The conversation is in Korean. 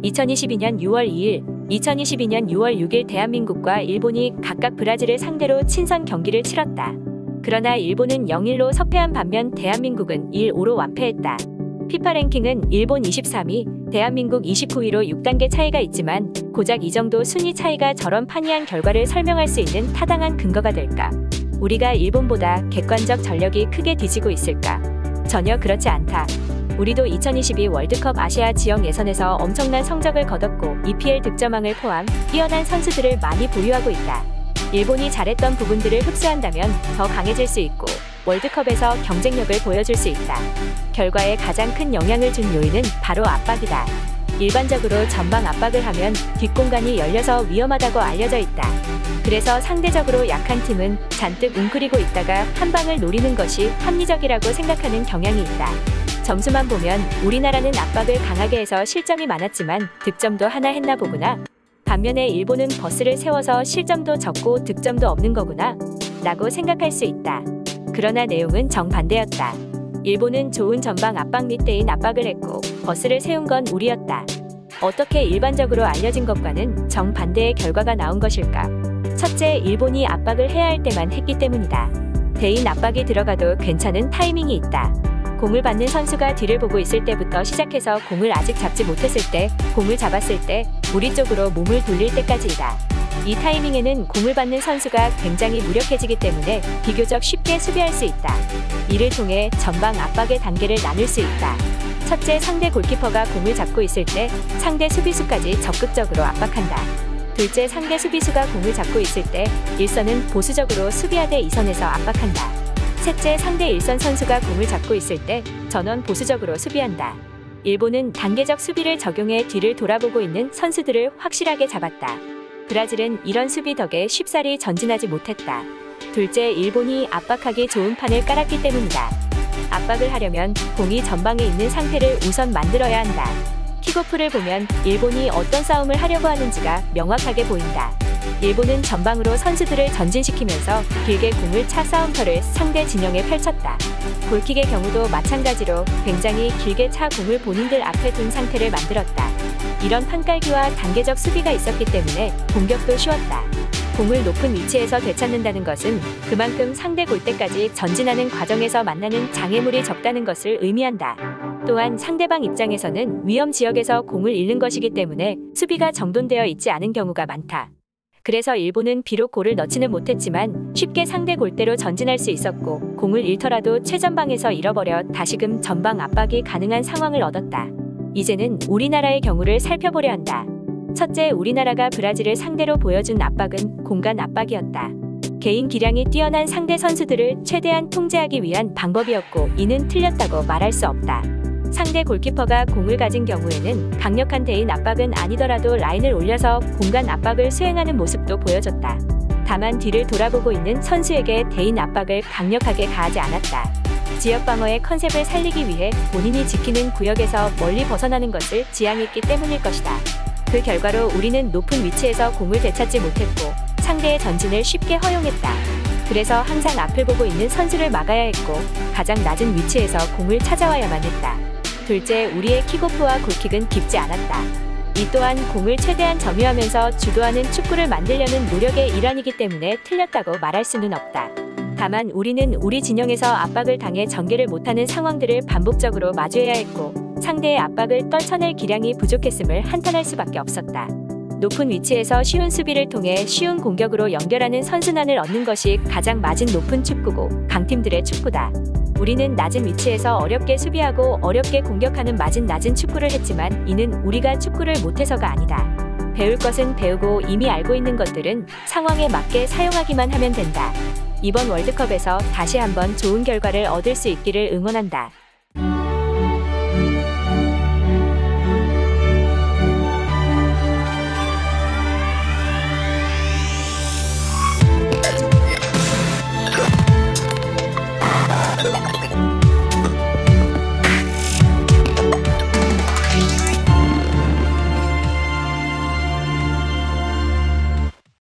2022년 6월 2일, 2022년 6월 6일 대한민국과 일본이 각각 브라질을 상대로 친선 경기를 치렀다. 그러나 일본은 0-1로 석패한 반면 대한민국은 1-5로 완패했다. 피파 랭킹은 일본 23위, 대한민국 29위로 6단계 차이가 있지만 고작 이 정도 순위 차이가 저런 판이한 결과를 설명할 수 있는 타당한 근거가 될까? 우리가 일본보다 객관적 전력이 크게 뒤지고 있을까? 전혀 그렇지 않다. 우리도 2022 월드컵 아시아 지역 예선에서 엄청난 성적을 거뒀고 EPL 득점왕을 포함 뛰어난 선수들을 많이 보유하고 있다. 일본이 잘했던 부분들을 흡수한다면 더 강해질 수 있고 월드컵에서 경쟁력을 보여줄 수 있다. 결과에 가장 큰 영향을 준 요인은 바로 압박이다. 일반적으로 전방 압박을 하면 뒷공간이 열려서 위험하다고 알려져 있다. 그래서 상대적으로 약한 팀은 잔뜩 웅크리고 있다가 한 방을 노리는 것이 합리적이라고 생각하는 경향이 있다. 점수만 보면 우리나라는 압박을 강하게 해서 실점이 많았지만 득점도 하나 했나 보구나. 반면에 일본은 버스를 세워서 실점도 적고 득점도 없는 거구나 라고 생각할 수 있다. 그러나 내용은 정반대였다. 일본은 좋은 전방 압박 및 대인 압박을 했고 버스를 세운 건 우리였다. 어떻게 일반적으로 알려진 것과는 정반대의 결과가 나온 것일까? 첫째, 일본이 압박을 해야 할 때만 했기 때문이다. 대인 압박이 들어가도 괜찮은 타이밍이 있다. 공을 받는 선수가 뒤를 보고 있을 때부터 시작해서 공을 아직 잡지 못했을 때, 공을 잡았을 때, 우리 쪽으로 몸을 돌릴 때까지이다. 이 타이밍에는 공을 받는 선수가 굉장히 무력해지기 때문에 비교적 쉽게 수비할 수 있다. 이를 통해 전방 압박의 단계를 나눌 수 있다. 첫째, 상대 골키퍼가 공을 잡고 있을 때 상대 수비수까지 적극적으로 압박한다. 둘째, 상대 수비수가 공을 잡고 있을 때 1선은 보수적으로 수비하되 2선에서 압박한다. 셋째, 상대 1선 선수가 공을 잡고 있을 때 전원 보수적으로 수비한다. 일본은 단계적 수비를 적용해 뒤를 돌아보고 있는 선수들을 확실하게 잡았다. 브라질은 이런 수비 덕에 쉽사리 전진하지 못했다. 둘째, 일본이 압박하기 좋은 판을 깔았기 때문이다. 압박을 하려면 공이 전방에 있는 상태를 우선 만들어야 한다. 킥오프를 보면 일본이 어떤 싸움을 하려고 하는지가 명확하게 보인다. 일본은 전방으로 선수들을 전진시키면서 길게 공을 차 싸움터를 상대 진영에 펼쳤다. 골킥의 경우도 마찬가지로 굉장히 길게 차 공을 본인들 앞에 둔 상태를 만들었다. 이런 판깔기와 단계적 수비가 있었기 때문에 공격도 쉬웠다. 공을 높은 위치에서 되찾는다는 것은 그만큼 상대 골대까지 전진하는 과정에서 만나는 장애물이 적다는 것을 의미한다. 또한 상대방 입장에서는 위험 지역에서 공을 잃는 것이기 때문에 수비가 정돈되어 있지 않은 경우가 많다. 그래서 일본은 비록 골을 넣지는 못했지만 쉽게 상대 골대로 전진할 수 있었고 공을 잃더라도 최전방에서 잃어버려 다시금 전방 압박이 가능한 상황을 얻었다. 이제는 우리나라의 경우를 살펴보려 한다. 첫째, 우리나라가 브라질을 상대로 보여준 압박은 공간 압박이었다. 개인 기량이 뛰어난 상대 선수들을 최대한 통제하기 위한 방법이었고 이는 틀렸다고 말할 수 없다. 상대 골키퍼가 공을 가진 경우에는 강력한 대인 압박은 아니더라도 라인을 올려서 공간 압박을 수행하는 모습도 보여줬다. 다만 뒤를 돌아보고 있는 선수에게 대인 압박을 강력하게 가하지 않았다. 지역 방어의 컨셉을 살리기 위해 본인이 지키는 구역에서 멀리 벗어나는 것을 지향했기 때문일 것이다. 그 결과로 우리는 높은 위치에서 공을 되찾지 못했고 상대의 전진을 쉽게 허용했다. 그래서 항상 앞을 보고 있는 선수를 막아야 했고 가장 낮은 위치에서 공을 찾아와야만 했다. 둘째, 우리의 킥오프와 골킥은 깊지 않았다. 이 또한 공을 최대한 점유하면서 주도하는 축구를 만들려는 노력의 일환이기 때문에 틀렸다고 말할 수는 없다. 다만 우리는 우리 진영에서 압박을 당해 전개를 못하는 상황들을 반복적으로 마주해야 했고 상대의 압박을 떨쳐낼 기량이 부족했음을 한탄할 수밖에 없었다. 높은 위치에서 쉬운 수비를 통해 쉬운 공격으로 연결하는 선순환을 얻는 것이 가장 마진 높은 축구고 강팀들의 축구다. 우리는 낮은 위치에서 어렵게 수비하고 어렵게 공격하는 마진 낮은 축구를 했지만 이는 우리가 축구를 못해서가 아니다. 배울 것은 배우고 이미 알고 있는 것들은 상황에 맞게 사용하기만 하면 된다. 이번 월드컵에서 다시 한번 좋은 결과를 얻을 수 있기를 응원한다.